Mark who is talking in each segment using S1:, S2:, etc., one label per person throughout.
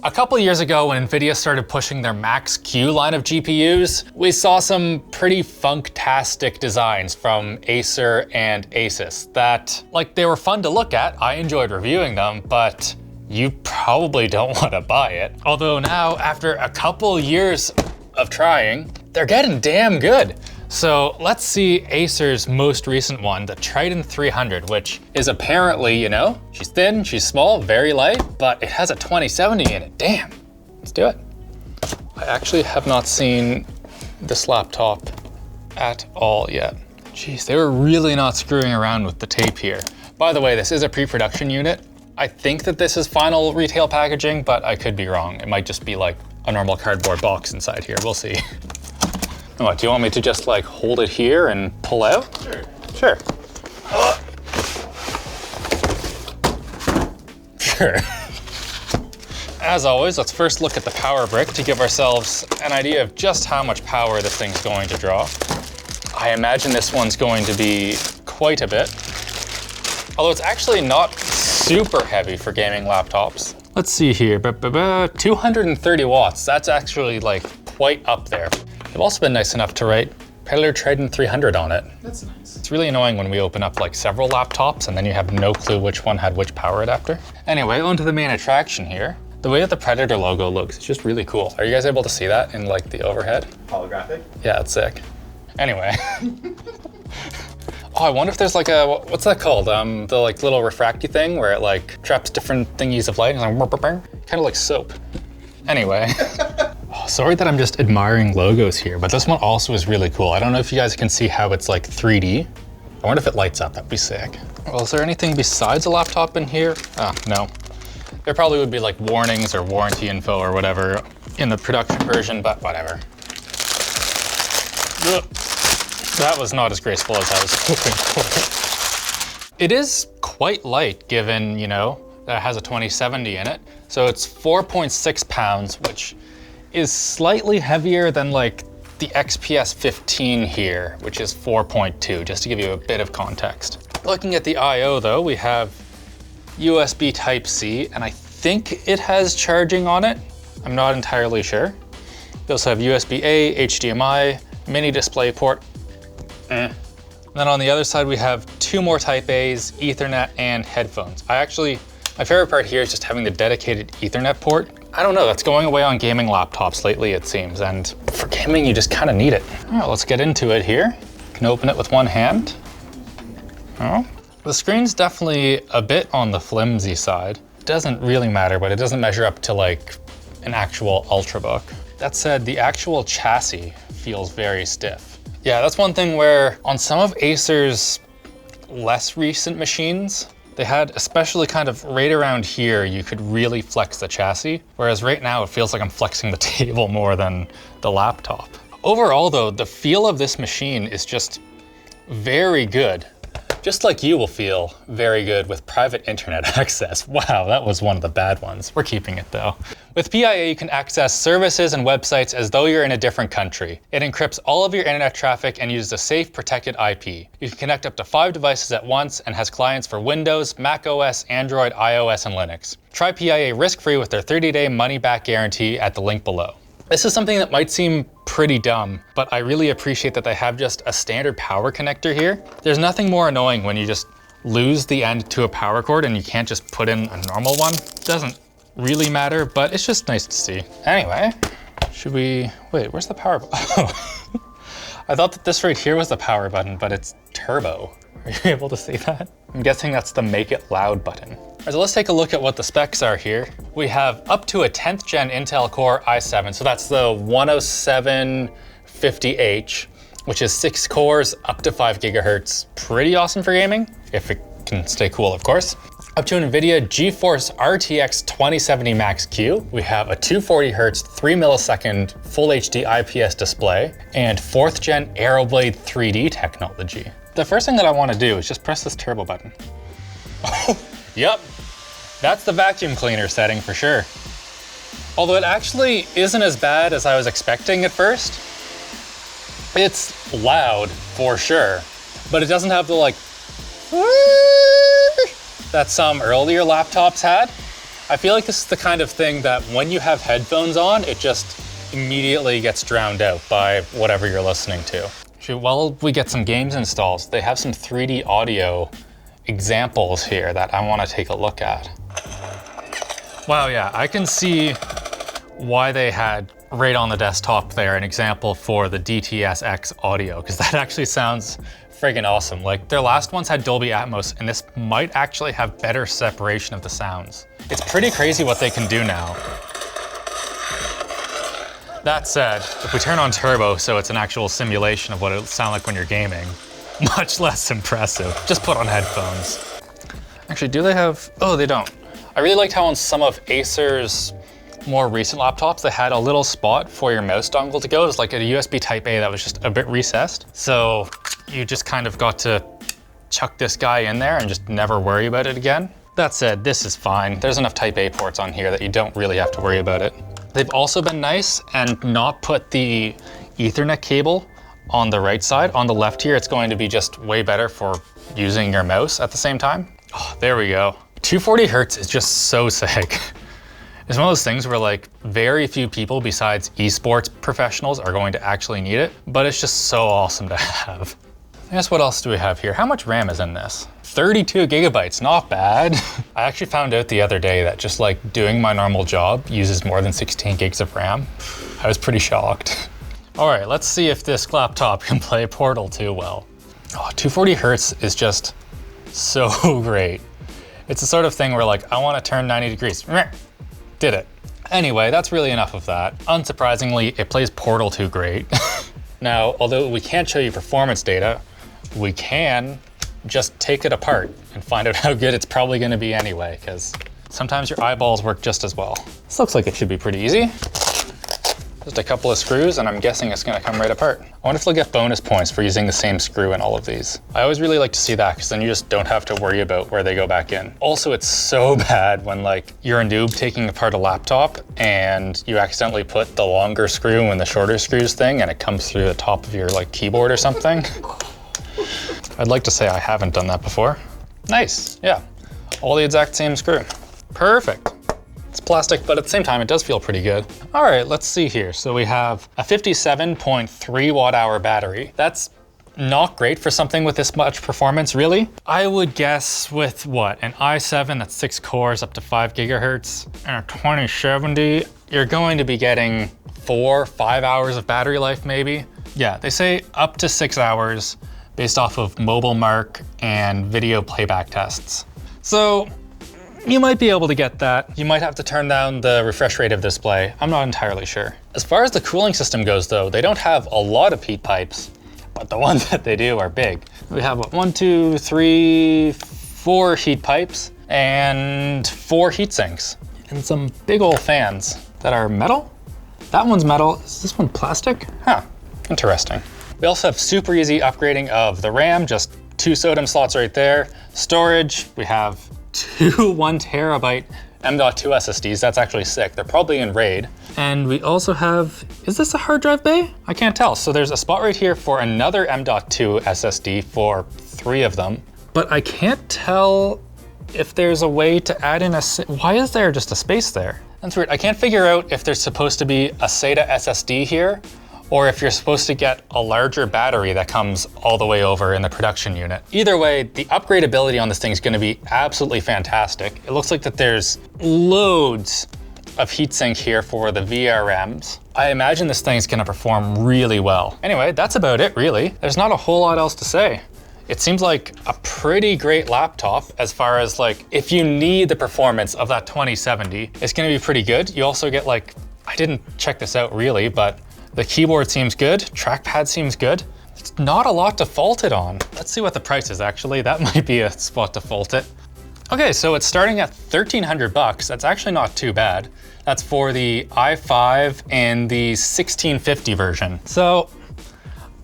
S1: A couple years ago, when NVIDIA started pushing their Max-Q line of GPUs, we saw some pretty funktastic designs from Acer and Asus that, like, they were fun to look at. I enjoyed reviewing them, but you probably don't want to buy it. Although now, after a couple years of trying, they're getting damn good. So let's see Acer's most recent one, the Triton 300, which is apparently, you know, she's thin, she's small, very light, but it has a 2070 in it. Damn, let's do it. I actually have not seen this laptop at all yet. Jeez, they were really not screwing around with the tape here. By the way, this is a pre-production unit. I think that this is final retail packaging, but I could be wrong. It might just be like a normal cardboard box inside here, we'll see. What, do you want me to just like hold it here and pull out? Sure. Sure. As always, let's first look at the power brick to give ourselves an idea of just how much power this thing's going to draw. I imagine this one's going to be quite a bit. Although it's actually not super heavy for gaming laptops. Let's see here, 230 watts. That's actually like quite up there. They've also been nice enough to write Predator Triton 300 on it. That's nice. It's really annoying when we open up like several laptops and then you have no clue which one had which power adapter. Anyway, on to the main attraction here. The way that the Predator logo looks is just really cool. Are you guys able to see that in like the overhead?
S2: Holographic?
S1: Yeah, it's sick. Anyway. Oh, I wonder if there's like a, what's that called? The like little refracty thing where it like traps different thingies of light. And like, kind of like soap. Anyway. Oh, sorry that I'm just admiring logos here, but this one also is really cool. I don't know if you guys can see how it's like 3D. I wonder if it lights up, that'd be sick. Well, is there anything besides a laptop in here? Oh, no. There probably would be like warnings or warranty info or whatever in the production version, but whatever. Ugh. That was not as graceful as I was hoping for. It is quite light given, you know, that it has a 2070 in it. So it's 4.6 pounds, which is slightly heavier than like the XPS 15 here, which is 4.2, just to give you a bit of context. Looking at the I/O though, we have USB Type-C, and I think it has charging on it. I'm not entirely sure. We also have USB-A, HDMI, mini display port. And then on the other side, we have two more Type A's, Ethernet, and headphones. my favorite part here is just having the dedicated Ethernet port. I don't know, that's going away on gaming laptops lately, it seems, and for gaming, you just kind of need it. All right, let's get into it here. You can open it with one hand. Oh, the screen's definitely a bit on the flimsy side. It doesn't really matter, but it doesn't measure up to like an actual Ultrabook. That said, the actual chassis feels very stiff. Yeah, that's one thing where on some of Acer's less recent machines, they had, especially kind of right around here, you could really flex the chassis, whereas right now it feels like I'm flexing the table more than the laptop. Overall though, the feel of this machine is just very good. Just like you will feel very good with private internet access. Wow, that was one of the bad ones. We're keeping it though. With PIA, you can access services and websites as though you're in a different country. It encrypts all of your internet traffic and uses a safe, protected IP. You can connect up to 5 devices at once and has clients for Windows, Mac OS, Android, iOS, and Linux. Try PIA risk-free with their 30-day money-back guarantee at the link below. This is something that might seem pretty dumb, but I really appreciate that they have just a standard power connector here. There's nothing more annoying when you just lose the end to a power cord and you can't just put in a normal one. It doesn't really matter, but it's just nice to see. Anyway, should we, wait, where's the power button? Oh. I thought that this right here was the power button, but it's turbo. Are you able to see that? I'm guessing that's the make it loud button. All right, so let's take a look at what the specs are here. We have up to a 10th gen Intel Core i7, so that's the 10750H, which is 6 cores, up to 5 gigahertz. Pretty awesome for gaming, if it can stay cool, of course. Up to NVIDIA GeForce RTX 2070 Max-Q. We have a 240 Hz, 3 millisecond Full HD IPS display, and 4th gen Aeroblade 3D technology. The first thing that I want to do is just press this turbo button. Oh, yep, that's the vacuum cleaner setting for sure. Although it actually isn't as bad as I was expecting at first. It's loud for sure, but it doesn't have the like that some earlier laptops had. I feel like this is the kind of thing that when you have headphones on, it just immediately gets drowned out by whatever you're listening to. Actually, while we get some games installed, they have some 3D audio examples here that I want to take a look at. Wow, yeah, I can see why they had right on the desktop there an example for the DTS-X audio, because that actually sounds friggin' awesome. Like, their last ones had Dolby Atmos, and this might actually have better separation of the sounds. It's pretty crazy what they can do now. That said, if we turn on turbo so it's an actual simulation of what it'll sound like when you're gaming, much less impressive. Just put on headphones. Actually, do they have, oh, they don't. I really liked how on some of Acer's more recent laptops, they had a little spot for your mouse dongle to go. It was like a USB Type A that was just a bit recessed. So you just kind of got to chuck this guy in there and just never worry about it again. That said, this is fine. There's enough Type A ports on here that you don't really have to worry about it. They've also been nice and not put the Ethernet cable on the right side. On the left here, it's going to be just way better for using your mouse at the same time. Oh, there we go. 240 Hertz is just so sick. It's one of those things where like very few people besides esports professionals are going to actually need it, but it's just so awesome to have. I guess what else do we have here? How much RAM is in this? 32 gigabytes, not bad. I actually found out the other day that just like doing my normal job uses more than 16 gigs of RAM. I was pretty shocked. All right, let's see if this laptop can play Portal 2 well. Oh, 240 Hertz is just so great. It's the sort of thing where like, I want to turn 90 degrees. Did it. Anyway, that's really enough of that. Unsurprisingly, it plays Portal 2 great. Now, although we can't show you performance data, we can just take it apart and find out how good it's probably going to be anyway, because sometimes your eyeballs work just as well. This looks like it should be pretty easy. Just a couple of screws and I'm guessing it's going to come right apart. I wonder if they'll get bonus points for using the same screw in all of these. I always really like to see that because then you just don't have to worry about where they go back in. Also, it's so bad when like you're a noob taking apart a laptop and you accidentally put the longer screw in the shorter screws thing and it comes through the top of your like keyboard or something. I'd like to say I haven't done that before. Nice, yeah. All the exact same screw. Perfect. It's plastic, but at the same time, it does feel pretty good. All right, let's see here. So we have a 57.3 watt hour battery. That's not great for something with this much performance, really. I would guess with what, an i7 that's 6 cores up to 5 gigahertz and a 2070, you're going to be getting 4-5 hours of battery life maybe. Yeah, they say up to 6 hours based off of Mobile Mark and video playback tests. So you might be able to get that. You might have to turn down the refresh rate of display. I'm not entirely sure. As far as the cooling system goes though, they don't have a lot of heat pipes, but the ones that they do are big. We have what, 1, 2, 3, 4 heat pipes and 4 heat sinks and some big old fans that are metal. That one's metal. Is this one plastic? Huh, interesting. We also have super easy upgrading of the RAM, just 2 SODIMM slots right there. Storage, we have 2 1 terabyte M.2 SSDs. That's actually sick. They're probably in RAID. And we also have, is this a hard drive bay? I can't tell. So there's a spot right here for another M.2 SSD for 3 of them. But I can't tell if there's a way to add in why is there just a space there? That's weird. I can't figure out if there's supposed to be a SATA SSD here or if you're supposed to get a larger battery that comes all the way over in the production unit. Either way, the upgradability on this thing is gonna be absolutely fantastic. It looks like that there's loads of heatsink here for the VRMs. I imagine this thing is gonna perform really well. Anyway, that's about it really. There's not a whole lot else to say. It seems like a pretty great laptop as far as like, if you need the performance of that 2070, it's gonna be pretty good. You also get like, I didn't check this out really, but the keyboard seems good, trackpad seems good. It's not a lot to fault it on. Let's see what the price is actually. That might be a spot to fault it. Okay, so it's starting at 1,300 bucks. That's actually not too bad. That's for the i5 and the 1650 version. So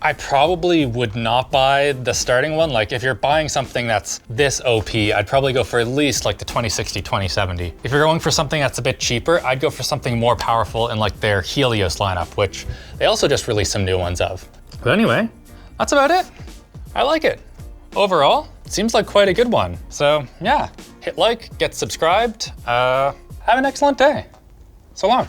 S1: I probably would not buy the starting one. Like if you're buying something that's this OP, I'd probably go for at least like the 2060, 2070. If you're going for something that's a bit cheaper, I'd go for something more powerful in like their Helios lineup, which they also just released some new ones of. But anyway, that's about it. I like it. Overall, it seems like quite a good one. So yeah, hit like, get subscribed. Have Have an excellent day. So long.